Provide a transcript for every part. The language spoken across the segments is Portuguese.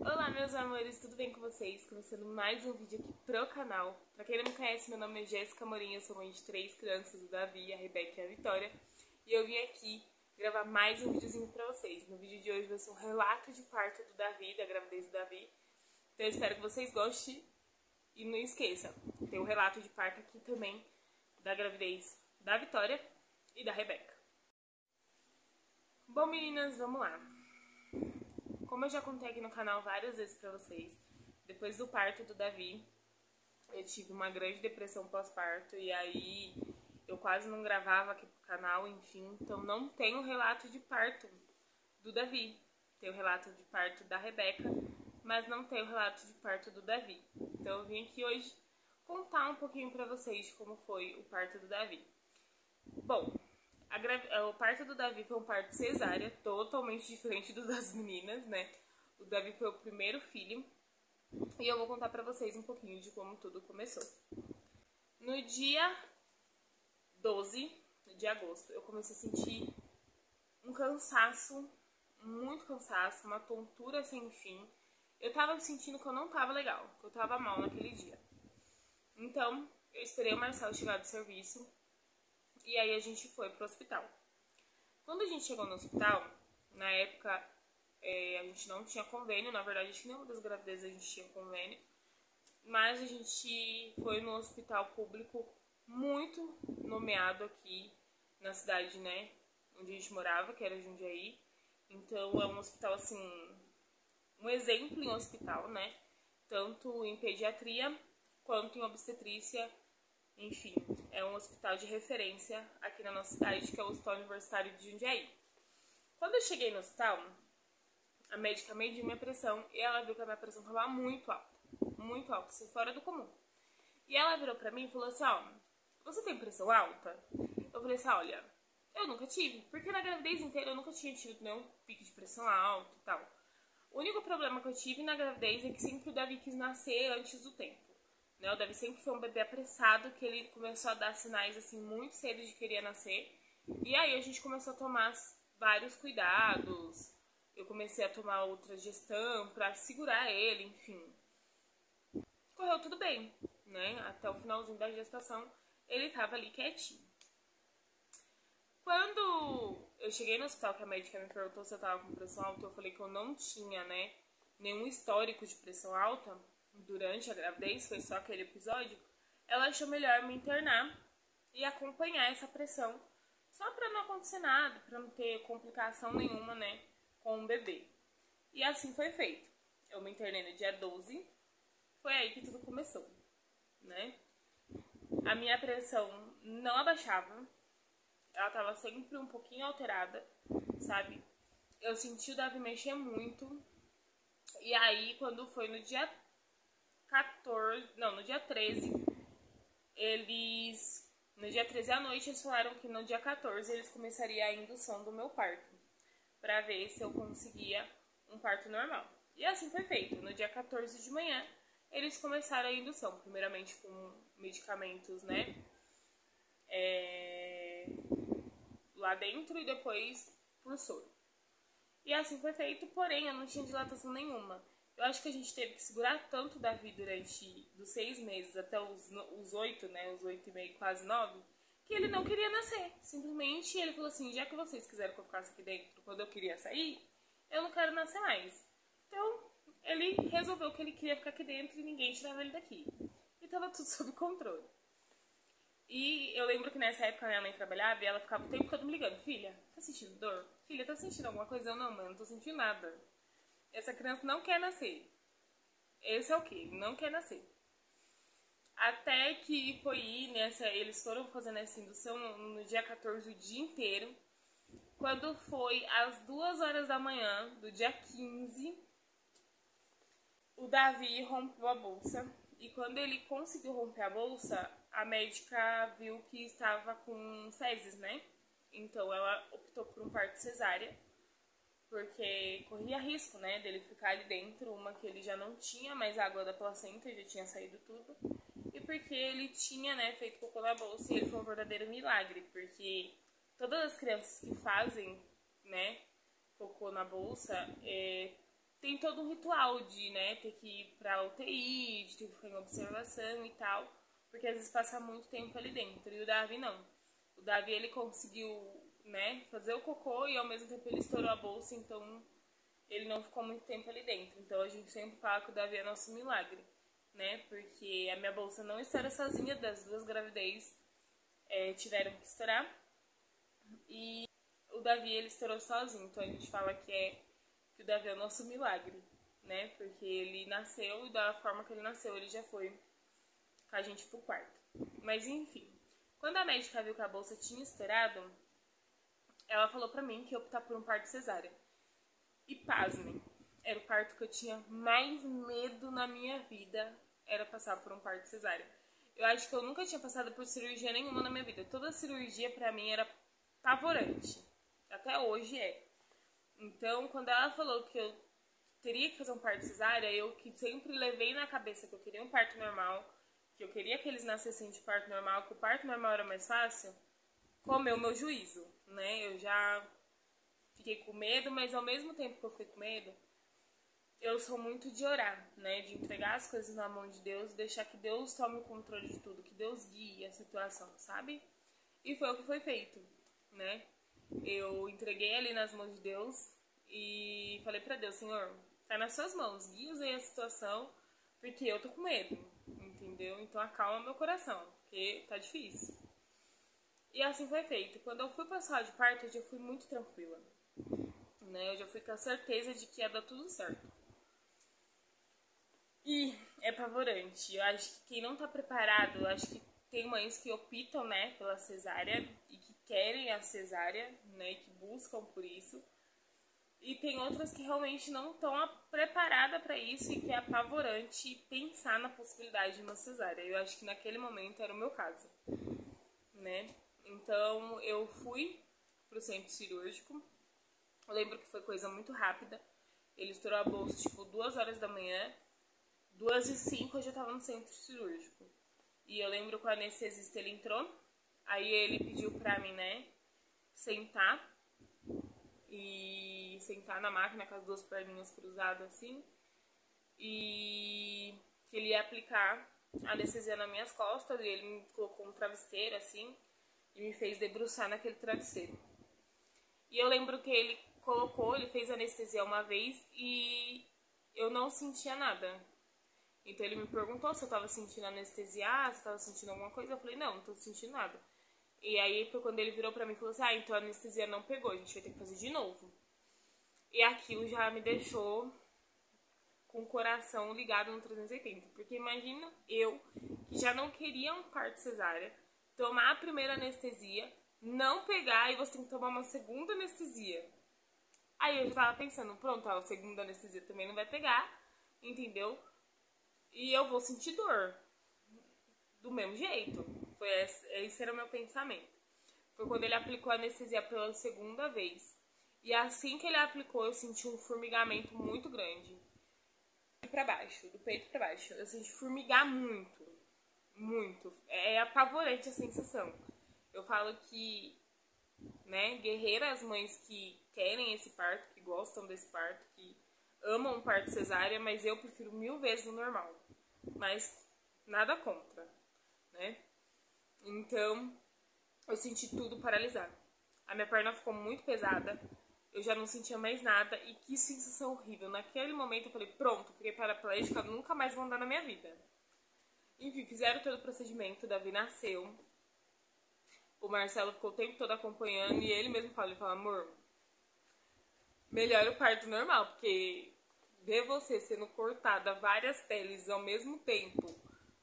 Olá, meus amores, tudo bem com vocês? Começando mais um vídeo aqui pro canal. Pra quem não me conhece, meu nome é Jéssica Morim, eu sou mãe de 3 crianças, o Davi, a Rebeca e a Vitória. E eu vim aqui gravar mais um videozinho pra vocês. No vídeo de hoje vai ser um relato de parto do Davi, da gravidez do Davi. Então eu espero que vocês gostem e não esqueçam, tem um relato de parto aqui também da gravidez da Vitória e da Rebeca. Bom, meninas, vamos lá. Como eu já contei aqui no canal várias vezes pra vocês, depois do parto do Davi, eu tive uma grande depressão pós-parto e aí eu quase não gravava aqui pro canal, enfim. Então não tem o relato de parto do Davi, tem o relato de parto da Rebeca, mas não tem o relato de parto do Davi. Então eu vim aqui hoje contar um pouquinho pra vocês de como foi o parto do Davi. Bom, o parto do Davi foi um parto cesárea, totalmente diferente do das meninas, né? O Davi foi o primeiro filho e eu vou contar pra vocês um pouquinho de como tudo começou. No dia 12 de agosto, eu comecei a sentir um cansaço, muito cansaço, uma tontura sem fim. Eu tava sentindo que eu não tava legal, que eu tava mal naquele dia. Então, eu esperei o Marcelo chegar do serviço e aí a gente foi pro hospital. Quando a gente chegou no hospital, na época a gente não tinha convênio, na verdade acho que nenhuma das gravidezes a gente tinha convênio, mas a gente foi no hospital público muito nomeado aqui na cidade, né, onde a gente morava, que era Jundiaí. Então é um hospital assim, um exemplo em hospital, né, tanto em pediatria quanto em obstetrícia. Enfim, é um hospital de referência aqui na nossa cidade, que é o Hospital Universitário de Jundiaí. Quando eu cheguei no hospital, a médica mediu minha pressão e ela viu que a minha pressão estava muito alta, assim, fora do comum. E ela virou pra mim e falou assim, ó, você tem pressão alta? Eu falei assim, olha, eu nunca tive, porque na gravidez inteira eu nunca tinha tido nenhum pico de pressão alta e tal. O único problema que eu tive na gravidez é que sempre o Davi quis nascer antes do tempo. O Davi sempre foi um bebê apressado, que ele começou a dar sinais assim muito cedo de que queria nascer. E aí a gente começou a tomar vários cuidados. Eu comecei a tomar outra gestão pra segurar ele, enfim. Correu tudo bem, né? Até o finalzinho da gestação ele tava ali quietinho. Quando eu cheguei no hospital, que a médica me perguntou se eu tava com pressão alta, eu falei que eu não tinha, né, nenhum histórico de pressão alta durante a gravidez, foi só aquele episódio. Ela achou melhor me internar e acompanhar essa pressão, só pra não acontecer nada, pra não ter complicação nenhuma, né, com o bebê. E assim foi feito. Eu me internei no dia 12, foi aí que tudo começou, né? A minha pressão não abaixava, ela tava sempre um pouquinho alterada, sabe? Eu senti o Davi mexer muito. E aí, quando foi no dia 14, não, no dia 13, no dia 13 à noite, eles falaram que no dia 14 eles começariam a indução do meu parto, pra ver se eu conseguia um parto normal. E assim foi feito. No dia 14 de manhã, eles começaram a indução, primeiramente com medicamentos, né, lá dentro e depois por soro. E assim foi feito, porém eu não tinha dilatação nenhuma. Eu acho que a gente teve que segurar tanto o Davi durante dos 6 meses até os 8, né, os 8 e meio, quase 9, que ele não queria nascer. Simplesmente ele falou assim, já que vocês quiseram que eu ficasse aqui dentro quando eu queria sair, eu não quero nascer mais. Então ele resolveu que ele queria ficar aqui dentro e ninguém tirava ele daqui. E tava tudo sob controle. E eu lembro que nessa época minha mãe trabalhava e ela ficava o tempo todo me ligando. Filha, tá sentindo dor? Filha, tá sentindo alguma coisa? Eu, não, mãe, não tô sentindo nada. Essa criança não quer nascer. Esse é o quê? Não quer nascer. Até que foi ir eles foram fazendo essa indução no dia 14 o dia inteiro. Quando foi às 2 horas da manhã do dia 15, o Davi rompeu a bolsa. E quando ele conseguiu romper a bolsa, a médica viu que estava com fezes, né? Então ela optou por um parto cesárea, porque corria risco, né, dele ficar ali dentro, uma que ele já não tinha mais água da placenta, já tinha saído tudo, e porque ele tinha, né, feito cocô na bolsa, e ele foi um verdadeiro milagre, porque todas as crianças que fazem, né, cocô na bolsa, tem todo um ritual de, né, ter que ir pra UTI, de ter que ficar em observação e tal, porque às vezes passa muito tempo ali dentro. E o Davi não. O Davi, ele conseguiu, né, fazer o cocô e ao mesmo tempo ele estourou a bolsa, então ele não ficou muito tempo ali dentro. Então a gente sempre fala que o Davi é nosso milagre, né, porque a minha bolsa não estoura sozinha, das 2 gravidez tiveram que estourar. E o Davi, ele estourou sozinho, então a gente fala que o Davi é o nosso milagre, né? Porque ele nasceu e da forma que ele nasceu, ele já foi com a gente pro quarto. Mas enfim, quando a médica viu que a bolsa tinha estourado, ela falou pra mim que ia optar por um parto cesárea. E pasmem, era o parto que eu tinha mais medo na minha vida, era passar por um parto cesárea. Eu acho que eu nunca tinha passado por cirurgia nenhuma na minha vida. Toda cirurgia pra mim era apavorante. Até hoje é. Então, quando ela falou que eu teria que fazer um parto cesárea, eu que sempre levei na cabeça que eu queria um parto normal, que eu queria que eles nascessem de parto normal, que o parto normal era mais fácil, comeu meu juízo, né? Eu já fiquei com medo, mas ao mesmo tempo que eu fiquei com medo, eu sou muito de orar, né? De entregar as coisas na mão de Deus, deixar que Deus tome o controle de tudo, que Deus guie a situação, sabe? E foi o que foi feito, né? Eu entreguei ali nas mãos de Deus e falei pra Deus, Senhor, tá nas suas mãos, guia aí a situação, porque eu tô com medo, entendeu? Então acalma meu coração, porque tá difícil. E assim foi feito. Quando eu fui pra sala de parto, eu já fui muito tranquila, né? Eu já fui com a certeza de que ia dar tudo certo. E é apavorante. Eu acho que quem não tá preparado, eu acho que tem mães que optam, né, pela cesárea e que querem a cesárea, né, e que buscam por isso. E tem outras que realmente não estão preparadas para isso e que é apavorante pensar na possibilidade de uma cesárea. Eu acho que naquele momento era o meu caso, né? Então eu fui pro centro cirúrgico. Eu lembro que foi coisa muito rápida. Ele estourou a bolsa tipo 2 horas da manhã. 2h05 eu já tava no centro cirúrgico. E eu lembro que o anestesista ele entrou. Aí ele pediu pra mim, né, sentar. E sentar na máquina com as 2 perninhas cruzadas assim. E ele ia aplicar anestesia nas minhas costas. E ele me colocou um travesseiro assim. E me fez debruçar naquele travesseiro. E eu lembro que ele fez anestesia uma vez e eu não sentia nada. Então ele me perguntou se eu tava sentindo anestesia, se eu tava sentindo alguma coisa. Eu falei, não tô sentindo nada. E aí foi quando ele virou pra mim e falou assim, então a anestesia não pegou, a gente vai ter que fazer de novo. E aquilo já me deixou com o coração ligado no 380. Porque imagina eu, que já não queria um parto cesárea, tomar a primeira anestesia, não pegar e você tem que tomar uma segunda anestesia. Aí eu já tava pensando, pronto, a segunda anestesia também não vai pegar, entendeu? E eu vou sentir dor. Do mesmo jeito. Esse era o meu pensamento. Foi quando ele aplicou a anestesia pela segunda vez. E assim que ele aplicou, eu senti um formigamento muito grande. Pra baixo, do peito pra baixo. Eu senti formigar muito. Muito. É apavorante a sensação. Eu falo que, né, guerreiras, mães que querem esse parto, que gostam desse parto, que amam um parto cesárea, mas eu prefiro 1000 vezes o normal. Mas nada contra, né? Então, eu senti tudo paralisado. A minha perna ficou muito pesada, eu já não sentia mais nada e que sensação horrível. Naquele momento eu falei, pronto, fiquei paraplégica, nunca mais vou andar na minha vida. Enfim, fizeram todo o procedimento, o Davi nasceu. O Marcelo ficou o tempo todo acompanhando e ele mesmo fala, amor, melhor o parto normal, porque ver você sendo cortada várias peles ao mesmo tempo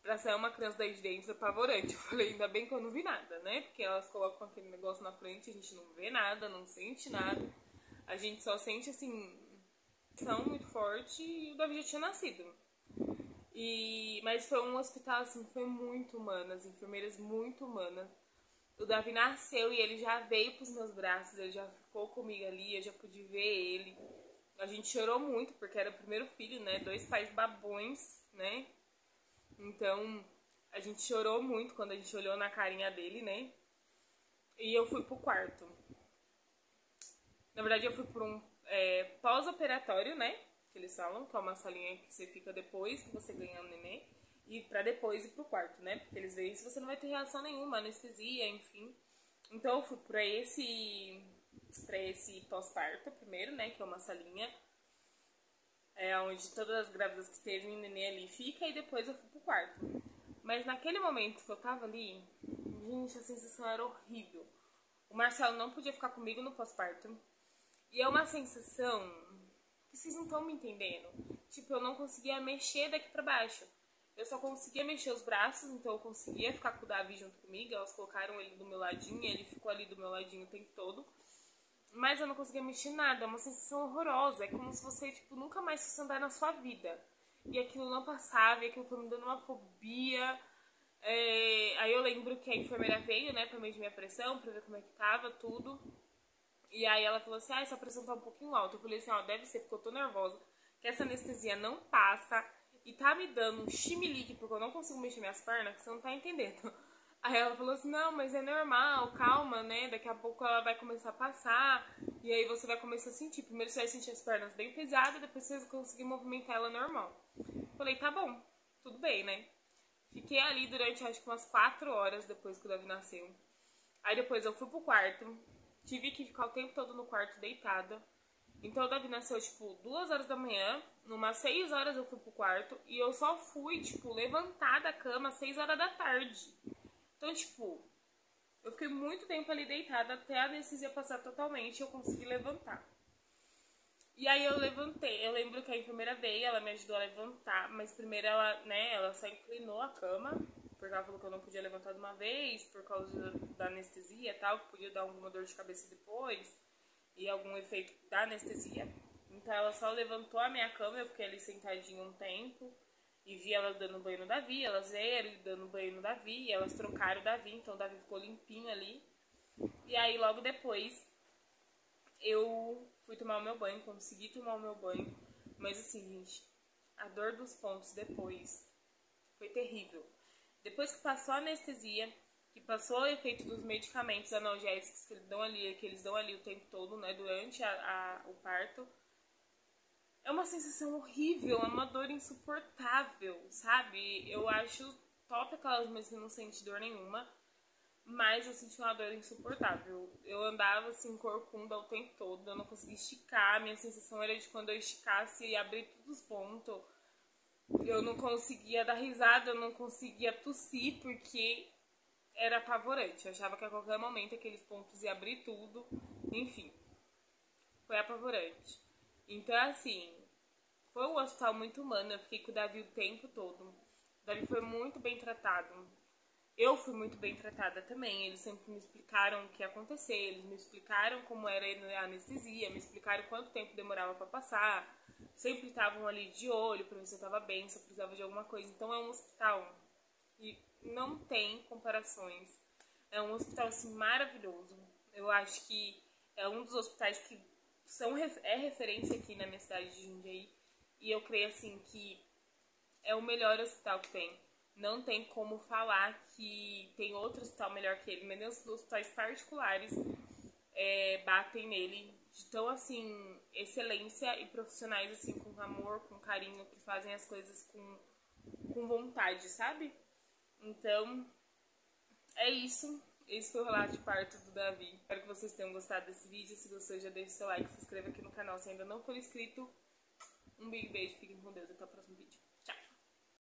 pra sair uma criança daí de dentro é apavorante. Eu falei, ainda bem que eu não vi nada, né? Porque elas colocam aquele negócio na frente, a gente não vê nada, não sente nada. A gente só sente, assim, tensão muito forte e o Davi já tinha nascido. Mas foi um hospital, assim, foi muito humano, as enfermeiras muito humanas. O Davi nasceu e ele já veio pros meus braços, ele já ficou comigo ali, eu já pude ver ele. A gente chorou muito, porque era o primeiro filho, né? 2 pais babões, né? Então, a gente chorou muito quando a gente olhou na carinha dele, né? E eu fui pro quarto. Na verdade, eu fui por um pós-operatório, né? que eles falam, que é uma salinha que você fica depois que você ganha o nenê, e pra depois ir pro quarto, né? Porque eles veem se você não vai ter reação nenhuma, anestesia, enfim. Então eu fui pra esse pós-parto primeiro, né? Que é uma salinha, onde todas as grávidas que teve um nenê ali fica, e depois eu fui pro quarto. Mas naquele momento que eu tava ali, gente, a sensação era horrível. O Marcelo não podia ficar comigo no pós-parto. E é uma sensação que vocês não estão me entendendo. Tipo, eu não conseguia mexer daqui pra baixo. Eu só conseguia mexer os braços, então eu conseguia ficar com o Davi junto comigo. Elas colocaram ele do meu ladinho, ele ficou ali do meu ladinho o tempo todo. Mas eu não conseguia mexer nada, é uma sensação horrorosa. É como se você, tipo, nunca mais fosse andar na sua vida. E aquilo não passava, e aquilo foi me dando uma fobia. Aí eu lembro que a enfermeira veio, né, pra medir minha pressão, pra ver como é que tava, tudo. E aí ela falou assim, essa pressão tá um pouquinho alta. Eu falei assim, deve ser porque eu tô nervosa, que essa anestesia não passa e tá me dando um chimilique porque eu não consigo mexer minhas pernas, que você não tá entendendo. Aí ela falou assim, não, mas é normal, calma, né, daqui a pouco ela vai começar a passar e aí você vai começar a sentir. Primeiro você vai sentir as pernas bem pesadas, depois você vai conseguir movimentar ela normal. Eu falei, tá bom, tudo bem, né. Fiquei ali durante acho que umas 4 horas depois que o Davi nasceu. Aí depois eu fui pro quarto, tive que ficar o tempo todo no quarto deitada. Então o Davi nasceu, tipo, 2 horas da manhã. Numas 6 horas eu fui pro quarto. E eu só fui, tipo, levantar da cama às 6 horas da tarde. Então, tipo, eu fiquei muito tempo ali deitada até a anestesia passar totalmente e eu consegui levantar. E aí eu levantei. Eu lembro que a enfermeira veio, ela me ajudou a levantar. Mas primeiro ela, né, ela só inclinou a cama. Porque ela falou que eu não podia levantar de uma vez por causa da anestesia e tal, que podia dar alguma dor de cabeça depois e algum efeito da anestesia. Então ela só levantou a minha cama, eu fiquei ali sentadinha um tempo e vi ela dando banho no Davi, elas vieram dando banho no Davi, e elas trocaram o Davi, então o Davi ficou limpinho ali. E aí logo depois eu fui tomar o meu banho, consegui tomar o meu banho, mas assim, gente, a dor dos pontos depois foi terrível. Depois que passou a anestesia, que passou o efeito dos medicamentos analgésicos que eles dão ali o tempo todo, né, durante o parto, é uma sensação horrível, é uma dor insuportável, sabe? Eu acho top aquelas mães que não sentem dor nenhuma, mas eu senti uma dor insuportável. Eu andava assim, corcunda o tempo todo, eu não conseguia esticar, minha sensação era de quando eu esticasse e abrir todos os pontos. Eu não conseguia dar risada, eu não conseguia tossir, porque era apavorante. Eu achava que a qualquer momento aqueles pontos iam abrir tudo. Enfim, foi apavorante. Então, assim, foi um hospital muito humano. Eu fiquei com o Davi o tempo todo. O Davi foi muito bem tratado. Eu fui muito bem tratada também. Eles sempre me explicaram o que ia acontecer. Eles me explicaram como era a anestesia. Me explicaram quanto tempo demorava pra passar. Sempre estavam ali de olho pra ver se eu tava bem, se eu precisava de alguma coisa. Então é um hospital que não tem comparações. É um hospital assim maravilhoso. Eu acho que é um dos hospitais que é referência aqui na minha cidade de Jundiaí. E eu creio assim que é o melhor hospital que tem. Não tem como falar que tem outro hospital melhor que ele. Mas os hospitais particulares batem nele de tão, assim, excelência e profissionais, assim, com amor, com carinho, que fazem as coisas com vontade, sabe? Então, é isso. Esse foi o relato de parto do Davi. Espero que vocês tenham gostado desse vídeo. Se gostou, já deixa seu like, se inscreva aqui no canal se ainda não for inscrito. Um big beijo, fiquem com Deus, até a próxima.